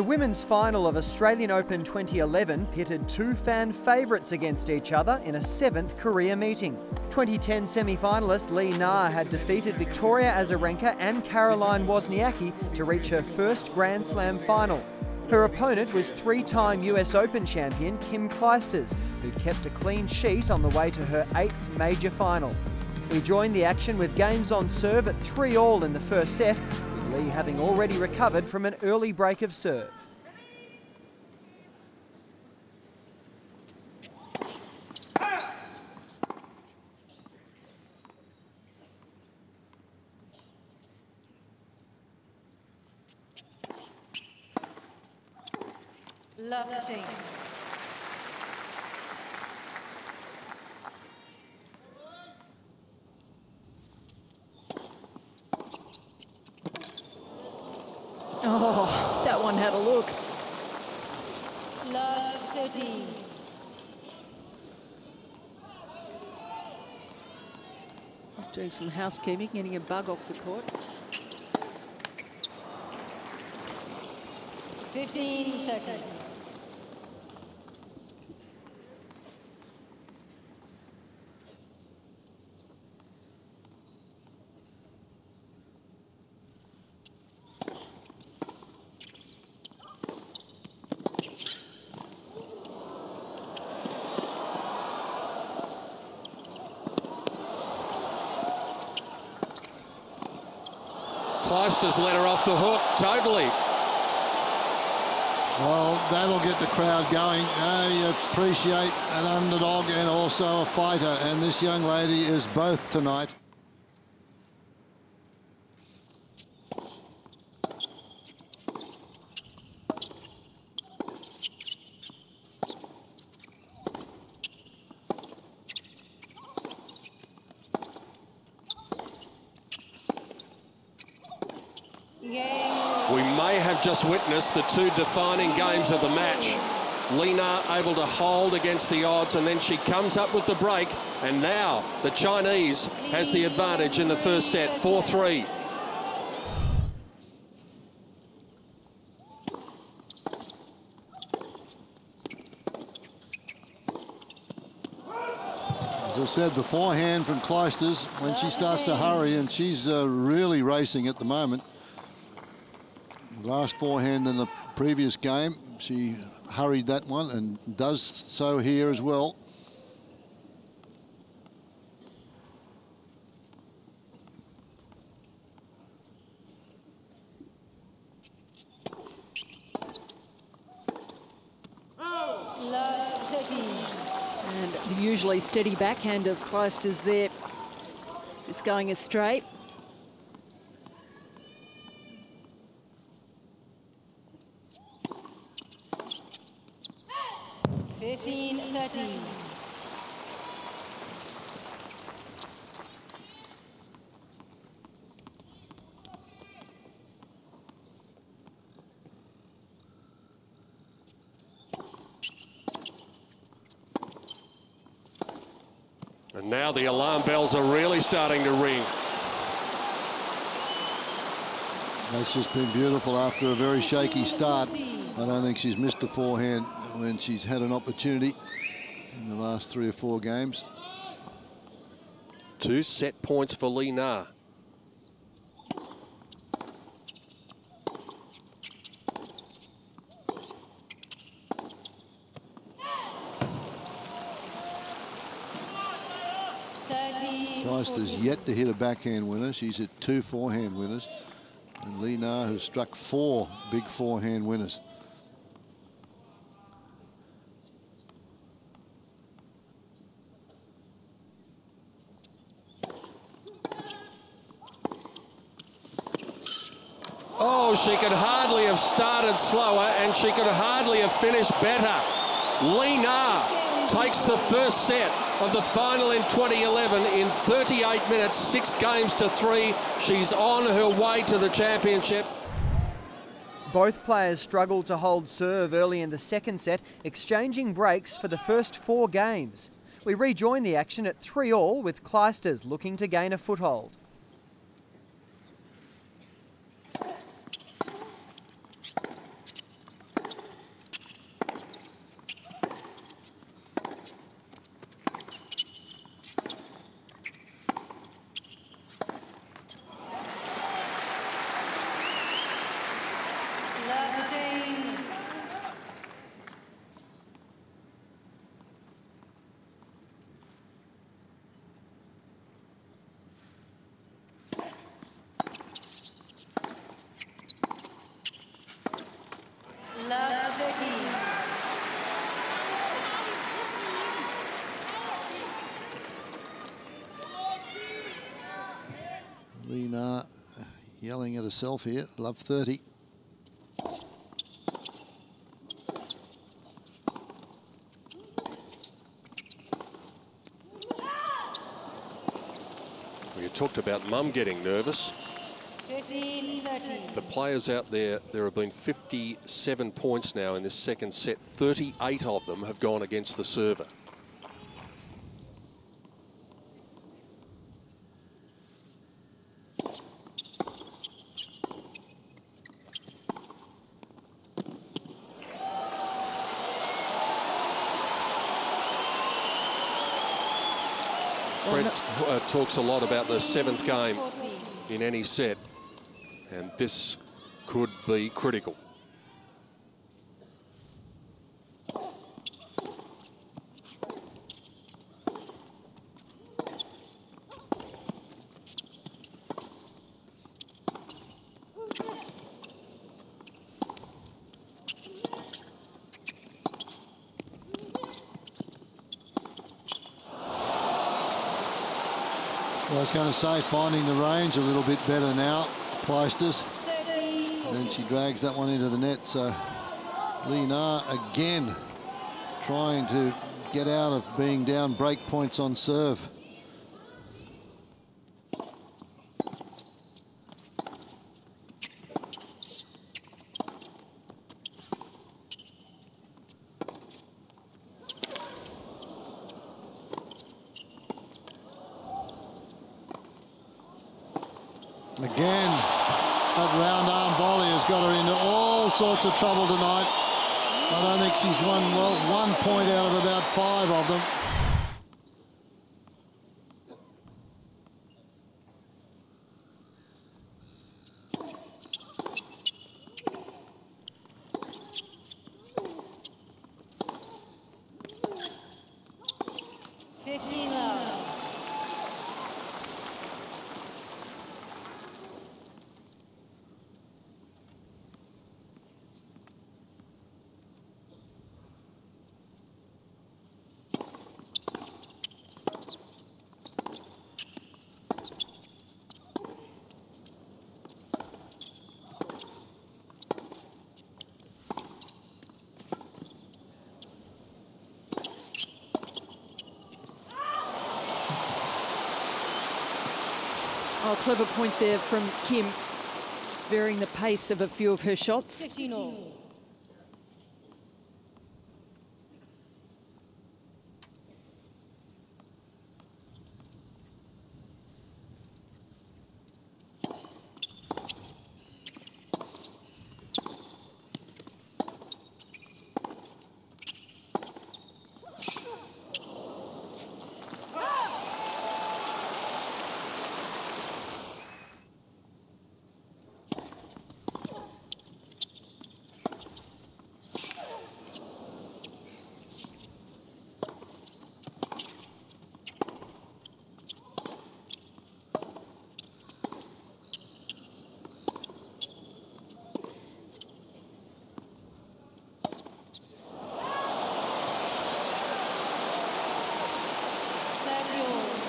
The women's final of Australian Open 2011 pitted two fan favourites against each other in a seventh career meeting. 2010 semi-finalist Li Na had defeated Victoria Azarenka and Caroline Wozniacki to reach her first Grand Slam final. Her opponent was three-time US Open champion Kim Clijsters, who kept a clean sheet on the way to her 8th major final. We joined the action with games on serve at 3-all in the first set, with Li having already recovered from an early break of serve. Lovely. Oh, that one had a look. Love 13. Just doing some housekeeping, getting a bug off the court. 15-13. Clijsters let her off the hook, totally. Well, that'll get the crowd going. You appreciate an underdog and also a fighter, and this young lady is both tonight. We may have just witnessed the two defining games of the match. Li Na able to hold against the odds, and then she comes up with the break, and now the Chinese has the advantage in the first set, 4-3. As I said, the forehand from Clijsters, when she starts to hurry, and she's really racing at the moment. Last forehand in the previous game, she hurried that one and does so here as well. Love 13. And the usually steady backhand of Clijsters there, just going straight. 15-13. And now the alarm bells are really starting to ring. That's just been beautiful after a very shaky start. I don't think she's missed a forehand when she's had an opportunity in the last 3 or 4 games. 2 set points for Li Na. Clijsters yet to hit a backhand winner. She's hit 2 forehand winners. And Li Na has struck 4 big forehand winners. Oh, she could hardly have started slower, and she could hardly have finished better. Li Na takes the first set of the final in 2011 in 38 minutes, 6 games to 3. She's on her way to the championship. Both players struggled to hold serve early in the second set, exchanging breaks for the first 4 games. We rejoin the action at 3-all with Clijsters looking to gain a foothold. yelling at herself here. Love 30. You talked about mum getting nervous. 15-13. The players out there have been 57 points now in this second set. 38 of them have gone against the server. Fred talks a lot about the 7th game in any set, and this could be critical. I was going to say, finding the range a little bit better now, Clijsters. And she drags that one into the net. So Li Na again trying to get out of being down break points on serve. Again, that round arm volley has got her into all sorts of trouble tonight. I don't think she's won, well, 1 point out of about 5 of them. Oh, clever point there from Kim. Just varying the pace of a few of her shots. 15-all.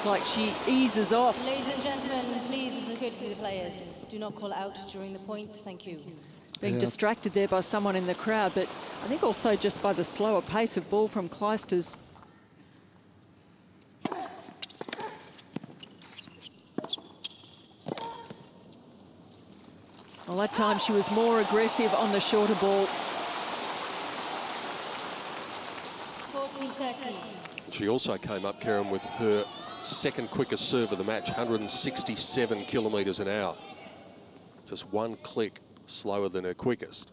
Like she eases off. Ladies and gentlemen, please, as a courtesy to the players, do not call out during the point. Thank you. Being distracted there by someone in the crowd, but I think also just by the slower pace of ball from Clijsters. Well, that time she was more aggressive on the shorter ball. 14-13. She also came up, Karen, with her second quickest serve of the match, 167 kilometres an hour. Just 1 click slower than her quickest.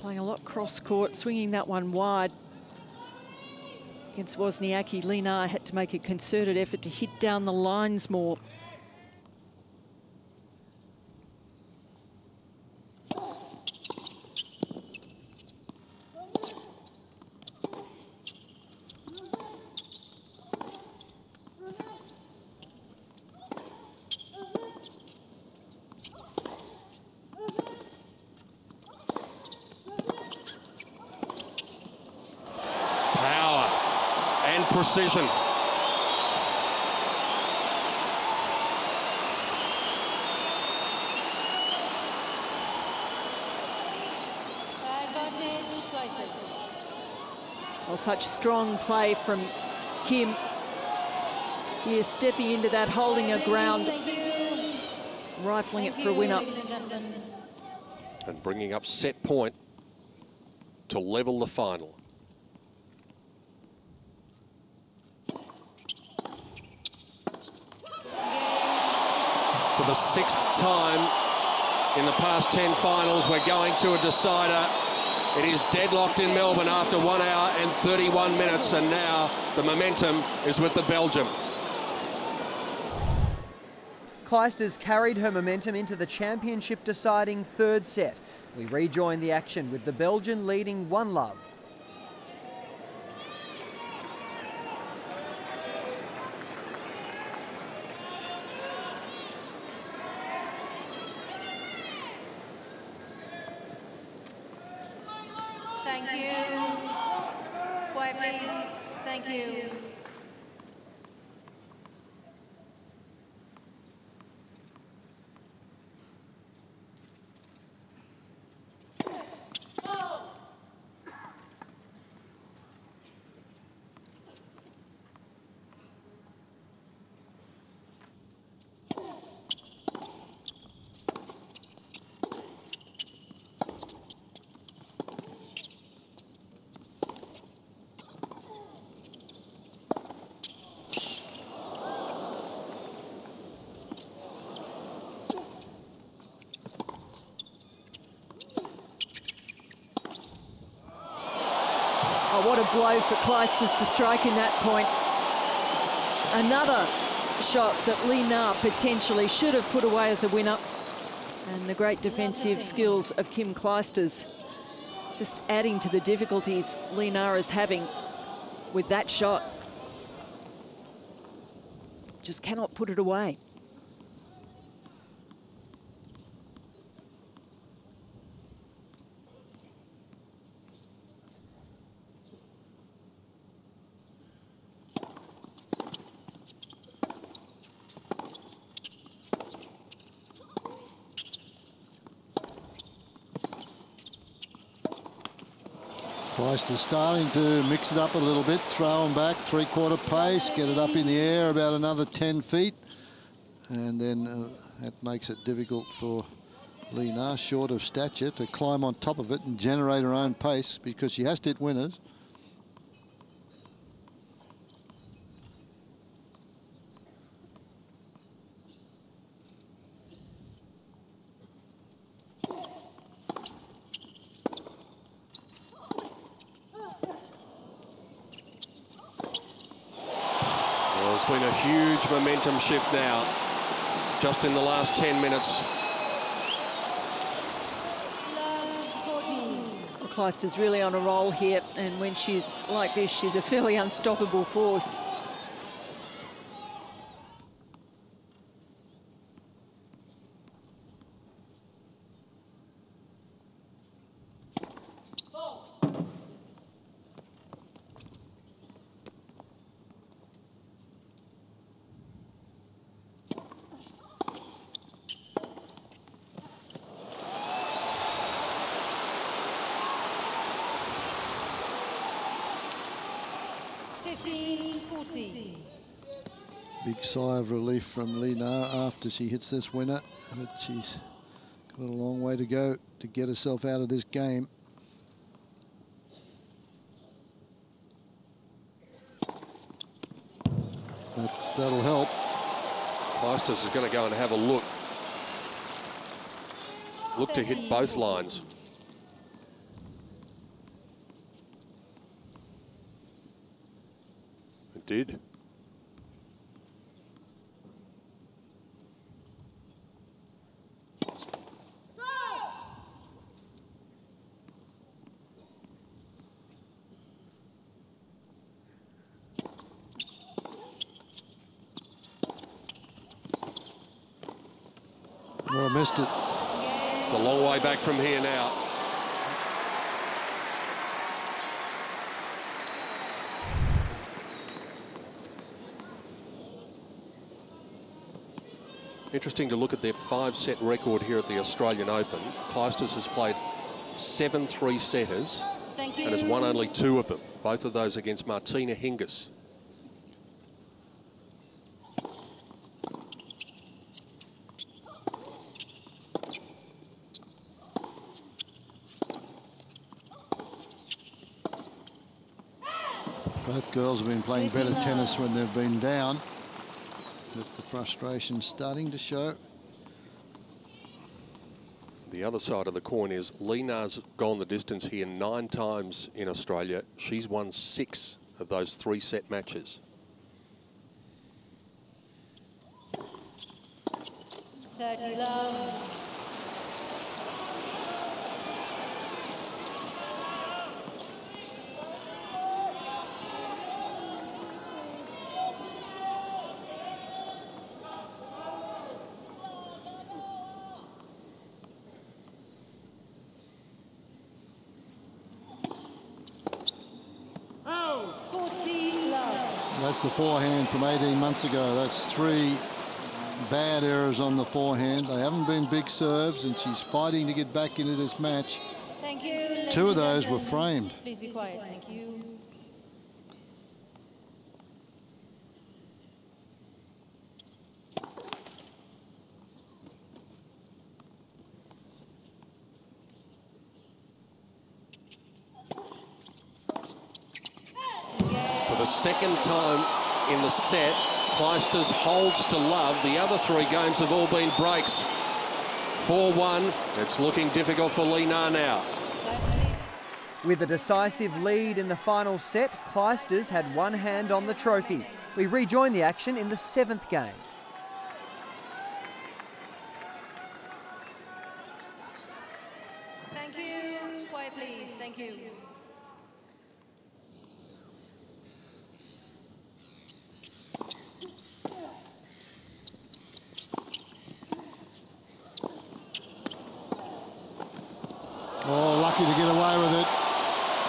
Playing a lot cross-court, swinging that one wide. Against Wozniacki, Li Na had to make a concerted effort to hit down the lines more. precision. Advantage, Clijsters. Well, such strong play from Kim. Here, stepping into that, holding her ground, rifling it for a winner. And bringing up set point to level the final. For the 6th time in the past 10 finals, we're going to a decider. It is deadlocked in Melbourne after 1 hour and 31 minutes, and now the momentum is with the Belgium. Clijsters carried her momentum into the championship deciding 3rd set. We rejoin the action with the Belgian leading 1-love. Thank you. Quiet, please. Thank you. Oh, what a blow for Clijsters to strike in that point. Another shot that Li Na potentially should have put away as a winner. And the great defensive skills of Kim Clijsters just adding to the difficulties Li Na is having with that shot. Just cannot put it away. Clijsters starting to mix it up a little bit, throw them back, 3/4 pace, get it up in the air about another 10 feet. And then that makes it difficult for Li Na, short of stature, to climb on top of it and generate her own pace, because she has to hit winners. There's been a huge momentum shift now, just in the last 10 minutes. Well, Clijsters really on a roll here, and when she's like this, she's a fairly unstoppable force. Big sigh of relief from Li Na after she hits this winner, but she's got a long way to go to get herself out of this game. That'll help. Clijsters is going to go and have a look. Look to hit both lines. It did. Oh, missed it. It's a long way back from here now. Interesting to look at their 5-set record here at the Australian Open. Clijsters has played 7 3-setters and has won only 2 of them, both of those against Martina Hingis. Both girls have been playing better tennis when they've been down, but the frustration's starting to show. The other side of the coin is Li Na's gone the distance here 9 times in Australia. She's won 6 of those 3-set matches. 30 love. That's the forehand from 18 months ago. That's 3 bad errors on the forehand. They haven't been big serves, and she's fighting to get back into this match. Thank you. 2 of those were framed. Please be quiet. Thank you. For the second time in the set, Clijsters holds to love. The other 3 games have all been breaks. 4-1. It's looking difficult for Li Na now. With a decisive lead in the final set, Clijsters had one hand on the trophy. We rejoin the action in the 7th game. Thank you. Quiet, please. Thank you. Oh, lucky to get away with it.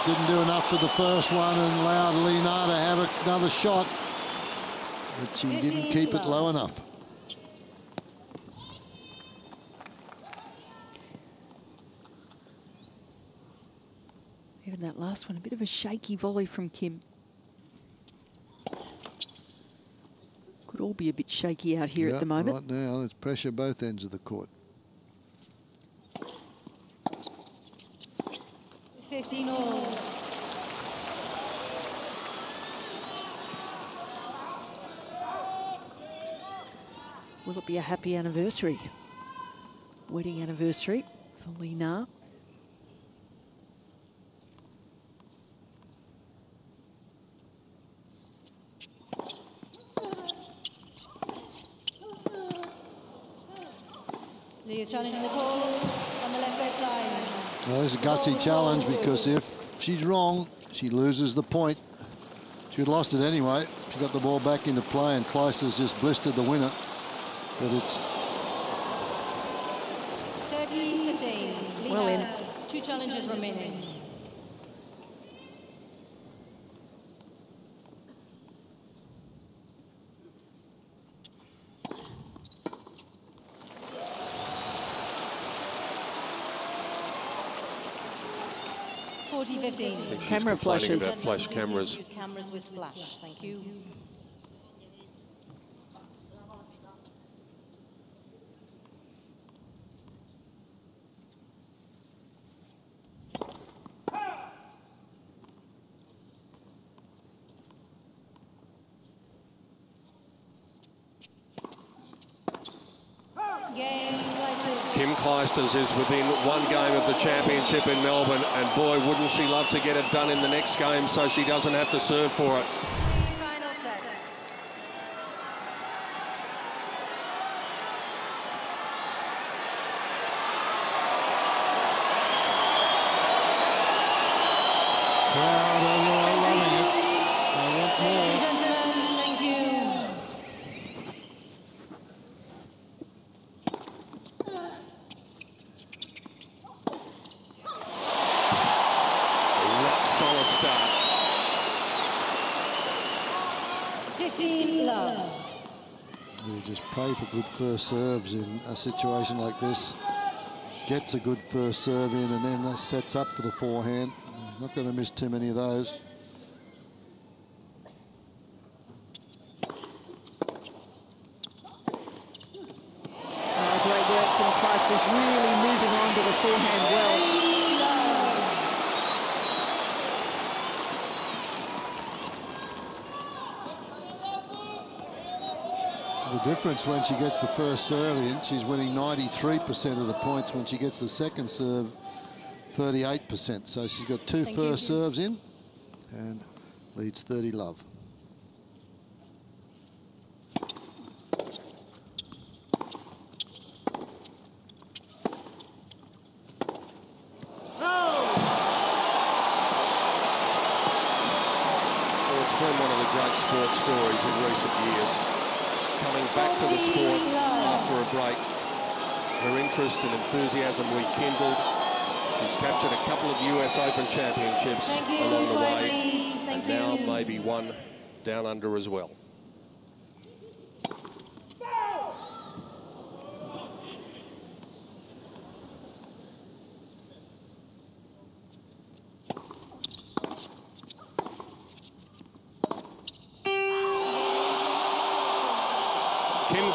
Didn't do enough for the first one and allowed Li Na to have another shot. But she didn't keep it low enough. Even that last one, a bit of a shaky volley from Kim. Could all be a bit shaky out here at the moment. Right now, there's pressure both ends of the court. 15 all. Will it be a happy anniversary? Wedding anniversary for Li Na. Li is challenging the ball on the left side. Well, there's a gutsy challenge because if she's wrong, she loses the point. She had lost it anyway. She got the ball back into play and Clijsters just blistered the winner. But it's 13-15. Well in. 2 challenges remaining. Camera flashes. About flash cameras. Use cameras with flash. Thank you. Kim Clijsters is within 1 game of the championship in Melbourne, and boy, wouldn't she love to get it done in the next game so she doesn't have to serve for it. Final set. crowd are loving it. I want more. Ladies and gentlemen, thank you. Rock solid start. 15 love. We just pray for good first serves in a situation like this. Gets a good first serve in and then that sets up for the forehand. Not going to miss too many of those. Great work from Clijsters, really moving on to the forehand well. The difference when she gets the first serve in, she's winning 93% of the points. When she gets the second serve, 38%. So she's got two first serves in and leads 30-love. It's been one of the great sports stories in recent years. Coming back to the sport after a break. Her interest and enthusiasm rekindled. She's captured a couple of US Open championships along the way. And now maybe one down under as well.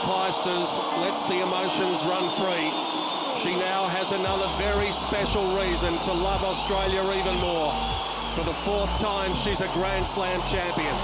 Clijsters lets the emotions run free. She now has another very special reason to love Australia even more. For the 4th time, she's a Grand Slam champion.